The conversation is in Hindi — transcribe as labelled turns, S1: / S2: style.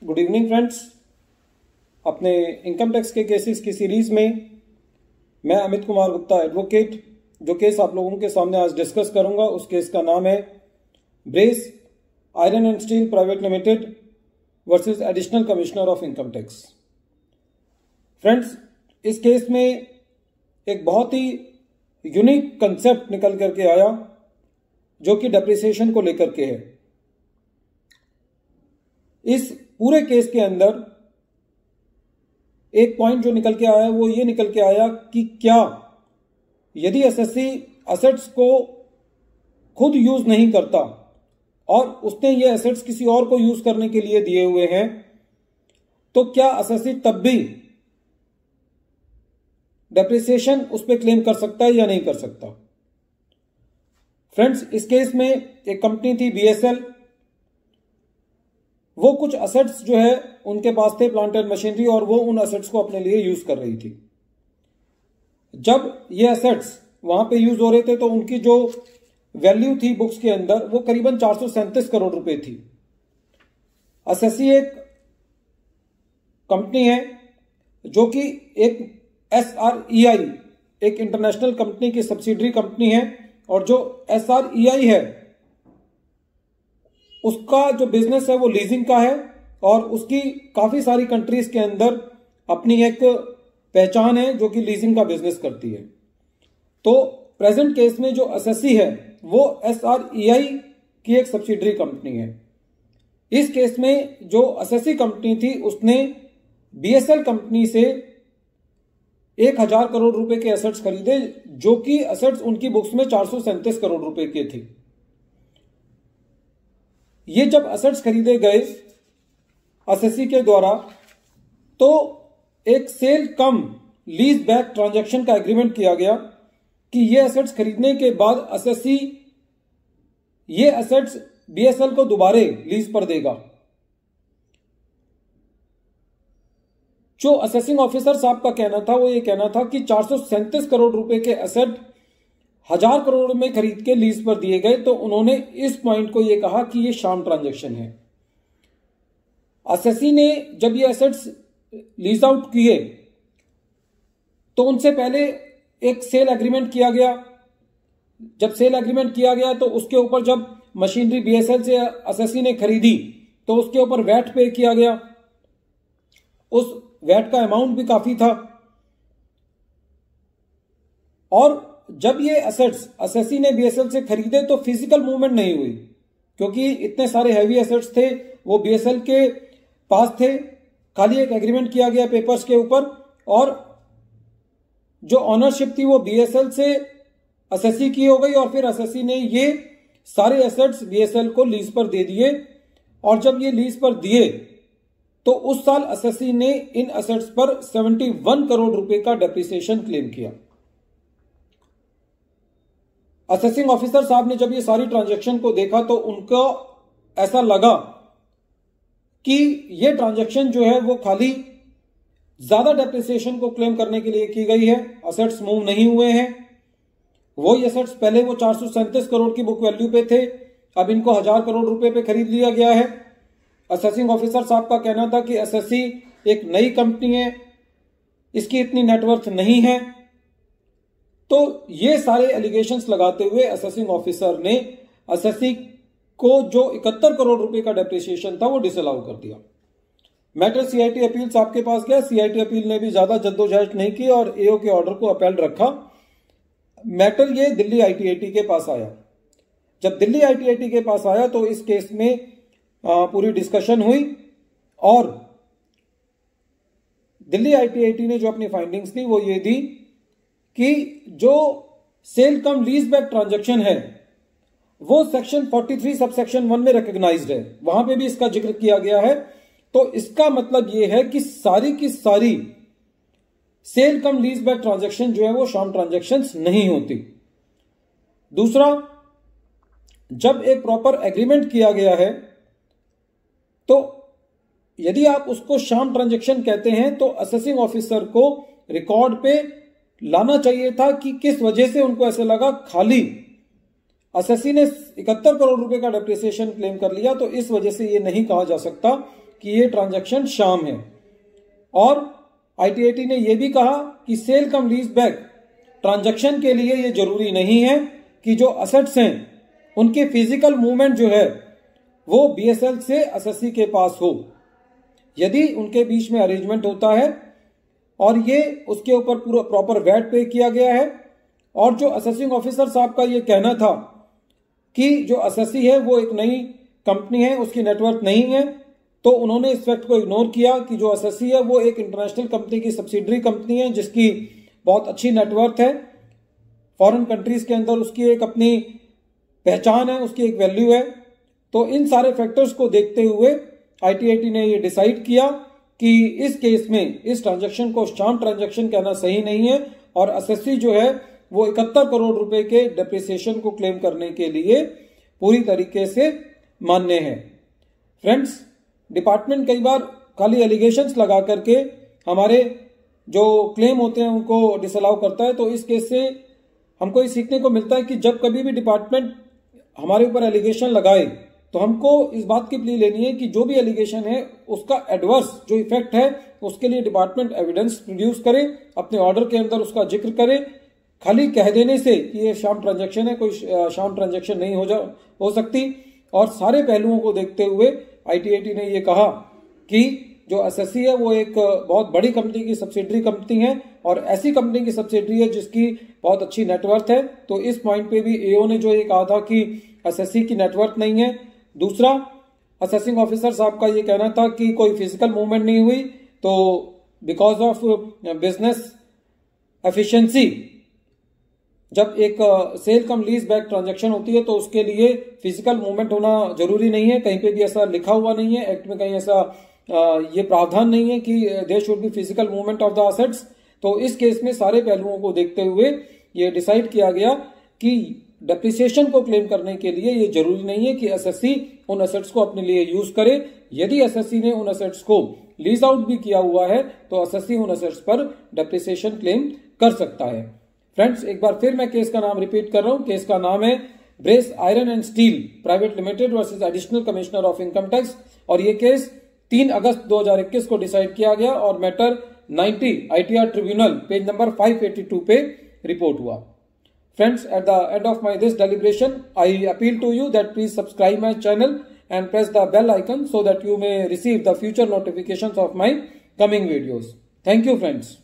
S1: Good evening friends. अपने इनकम टैक्स के केसेस की सीरीज में मैं अमित कुमार गुप्ता एडवोकेट जो केस आप लोगों के सामने आज डिस्कस करूंगा उस केस का नाम है brace iron and steel private limited versus additional commissioner of income tax. Friends, इस केस में एक बहुत ही यूनिक कंसेप्ट निकल करके आया जो कि डेप्रिसिएशन को लेकर के है। इस पूरे केस के अंदर एक पॉइंट जो निकल के आया वो ये निकल के आया कि क्या यदि एसएससी एसेट्स को खुद यूज नहीं करता और उसने ये एसेट्स किसी और को यूज करने के लिए दिए हुए हैं तो क्या एसएससी तब भी डेप्रिसिएशन उस पर क्लेम कर सकता है या नहीं कर सकता। फ्रेंड्स, इस केस में एक कंपनी थी बीएसएल। वो कुछ एसेट्स जो है उनके पास थे, प्लांट एंड मशीनरी, और वो उन एसेट्स को अपने लिए यूज कर रही थी। जब ये एसेट्स वहां पे यूज हो रहे थे तो उनकी जो वैल्यू थी बुक्स के अंदर वो करीबन 437 करोड़ रुपए थी। एसएससी एक कंपनी है जो कि एक SREI एक इंटरनेशनल कंपनी की सब्सिडरी कंपनी है, और जो SREI है उसका जो बिजनेस है वो लीजिंग का है और उसकी काफी सारी कंट्रीज के अंदर अपनी एक पहचान है जो कि लीजिंग का बिजनेस करती है। तो प्रेजेंट केस में जो एसएससी है वो SREI की एक सब्सिडरी कंपनी है। इस केस में जो एसएससी कंपनी थी उसने बीएसएल कंपनी से 1000 करोड़ रुपए के एसेट्स खरीदे जो कि एसेट्स उनकी बुक्स में 437 करोड़ रुपए के थे। ये जब एसेट्स खरीदे गए एसएससी के द्वारा तो एक सेल कम लीज बैक ट्रांजैक्शन का एग्रीमेंट किया गया कि ये एसेट्स खरीदने के बाद एसएससी ये एसेट्स बीएसएल को दोबारा लीज पर देगा। जो असेसिंग ऑफिसर साहब का कहना था वो ये कहना था कि 437 करोड़ रुपए के एसेट 1000 करोड़ में खरीद के लीज पर दिए गए, तो उन्होंने इस पॉइंट को ये कहा कि ये शाम ट्रांजैक्शन है। एसएससी ने जब ये एसेट्स लीज आउट किए तो उनसे पहले एक सेल एग्रीमेंट किया गया। जब सेल एग्रीमेंट किया गया तो उसके ऊपर जब मशीनरी बीएसएल से एसएससी ने खरीदी तो उसके ऊपर वैट पे किया गया। उस वैट का अमाउंट भी काफी था। और जब ये एसेट्स एसएससी ने बीएसएल से खरीदे तो फिजिकल मूवमेंट नहीं हुई क्योंकि इतने सारे हैवी एसेट्स थे वो बीएसएल के पास थे। खाली एक एग्रीमेंट किया गया पेपर्स के ऊपर और जो ऑनरशिप थी वो बीएसएल से एसएससी की हो गई, और फिर एसएससी ने ये सारे एसेट्स बीएसएल को लीज पर दे दिए। और जब ये लीज पर दिए तो उस साल एसएससी ने इन एसेट्स पर 71 करोड़ रुपए का डेप्रिसिएशन क्लेम किया। असेसिंग ऑफिसर साहब ने जब ये सारी ट्रांजैक्शन को देखा तो उनको ऐसा लगा कि ये ट्रांजैक्शन जो है वो खाली ज्यादा डेप्रिसिएशन को क्लेम करने के लिए की गई है। एसेट्स मूव नहीं हुए हैं। वो एसेट्स पहले वो 437 करोड़ की बुक वैल्यू पे थे, अब इनको 1000 करोड़ रुपए पे खरीद लिया गया है। असेसिंग ऑफिसर साहब का कहना था कि एसएससी एक नई कंपनी है, इसकी इतनी नेटवर्थ नहीं है। तो ये सारे एलिगेशंस लगाते हुए असेसिंग ऑफिसर ने एसएससी को जो 71 करोड़ रुपए का डेप्रिसिएशन था वो डिसअलाउ कर दिया। मैटर सीआईटी अपील साहब के पास गया। सीआईटी अपील ने भी ज्यादा जद्दोजहद नहीं की और एओ के ऑर्डर को अपील रखा। मैटर ये दिल्ली आईटीएटी के पास आया। जब दिल्ली आईटीएटी के पास आया तो इस केस में पूरी डिस्कशन हुई और दिल्ली आईटीएटी ने जो अपनी फाइंडिंग्स थी वो ये दी कि जो सेल कम लीज बैक ट्रांजैक्शन है वो सेक्शन 43 सब सेक्शन 1 में रिकॉग्नाइज्ड है। वहां पे भी इसका जिक्र किया गया है। तो इसका मतलब ये है कि सारी की सारी सेल कम लीज बैक ट्रांजैक्शन जो है वो शाम ट्रांजैक्शंस नहीं होती। दूसरा, जब एक प्रॉपर एग्रीमेंट किया गया है तो यदि आप उसको शाम ट्रांजैक्शन कहते हैं तो असेसिंग ऑफिसर को रिकॉर्ड पे लाना चाहिए था कि किस वजह से उनको ऐसे लगा। खाली एसएससी ने 71 करोड़ रुपए का डेप्रिसिएशन क्लेम कर लिया तो इस वजह से ये नहीं कहा जा सकता कि ये ट्रांजैक्शन शाम है। और ITAT ने यह भी कहा कि सेल कम लीज बैक ट्रांजैक्शन के लिए ये जरूरी नहीं है कि जो असेट्स हैं उनके फिजिकल मूवमेंट जो है वो BSL से एसएससी के पास हो। यदि उनके बीच में अरेंजमेंट होता है और ये उसके ऊपर पूरा प्रॉपर वैट पे किया गया है, और जो असेसिंग ऑफिसर साहब का ये कहना था कि जो असेसी है वो एक नई कंपनी है, उसकी नेटवर्क नहीं है, तो उन्होंने इस फैक्ट को इग्नोर किया कि जो असेसी है वो एक इंटरनेशनल कंपनी की सब्सिडरी कंपनी है जिसकी बहुत अच्छी नेटवर्क है, फॉरेन कंट्रीज के अंदर उसकी एक अपनी पहचान है, उसकी एक वैल्यू है। तो इन सारे फैक्टर्स को देखते हुए ITAT ने ये डिसाइड किया कि इस केस में इस ट्रांजैक्शन को शाम ट्रांजैक्शन कहना सही नहीं है और एसएससी जो है वो 71 करोड़ रुपए के डेप्रिसिएशन को क्लेम करने के लिए पूरी तरीके से मान्य है। फ्रेंड्स, डिपार्टमेंट कई बार खाली एलिगेशंस लगा करके हमारे जो क्लेम होते हैं उनको डिसअलाउ करता है। तो इस केस से हमको ये सीखने को मिलता है कि जब कभी भी डिपार्टमेंट हमारे ऊपर एलिगेशन लगाए तो हमको इस बात की प्ली लेनी है कि जो भी एलिगेशन है उसका एडवर्स जो इफेक्ट है उसके लिए डिपार्टमेंट एविडेंस प्रोड्यूस करे, अपने ऑर्डर के अंदर उसका जिक्र करे। खाली कह देने से कि ये शाम ट्रांजैक्शन है, कोई शाम ट्रांजैक्शन नहीं हो सकती। और सारे पहलुओं को देखते हुए ITAT ने ये कहा कि जो एसएससी है वो एक बहुत बड़ी कंपनी की सब्सिडरी कंपनी है और ऐसी कंपनी की सब्सिडरी है जिसकी बहुत अच्छी नेटवर्थ है। तो इस पॉइंट पे भी AO ने जो ये कहा था कि एसएससी की नेटवर्थ नहीं है। दूसरा, असेसिंग ऑफिसर साहब का ये कहना था कि कोई फिजिकल मूवमेंट नहीं हुई, तो बिकॉज ऑफ बिजनेस एफिशिएंसी जब एक सेल कम लीज बैक ट्रांजैक्शन होती है तो उसके लिए फिजिकल मूवमेंट होना जरूरी नहीं है। कहीं पे भी ऐसा लिखा हुआ नहीं है, एक्ट में कहीं ऐसा ये प्रावधान नहीं है कि there should be physical movement of the assets. तो इस केस में सारे पहलुओं को देखते हुए ये डिसाइड किया गया कि डेप्रिसिएशन को क्लेम करने के लिए ये जरूरी नहीं है कि एसएससी उन एसेट्स को अपने लिए यूज करे। यदि एसएससी ने उन एसेट्स को लीज आउट भी किया हुआ है तो एसएससी उन एसेट्स पर डेप्रिसिएशन क्लेम कर सकता है। फ्रेंड्स, एक बार फिर मैं केस का नाम रिपीट कर रहा हूं। केस का नाम है brace iron and steel private limited versus additional commissioner of income tax, और ये केस 3 अगस्त 2021 को डिसाइड किया गया और matter 90 ITR tribunal page number 582 पे रिपोर्ट हुआ। Friends, at the end of this deliberation, I appeal to you that please subscribe my channel and press the bell icon so that you may receive the future notifications of my coming videos. Thank you, friends.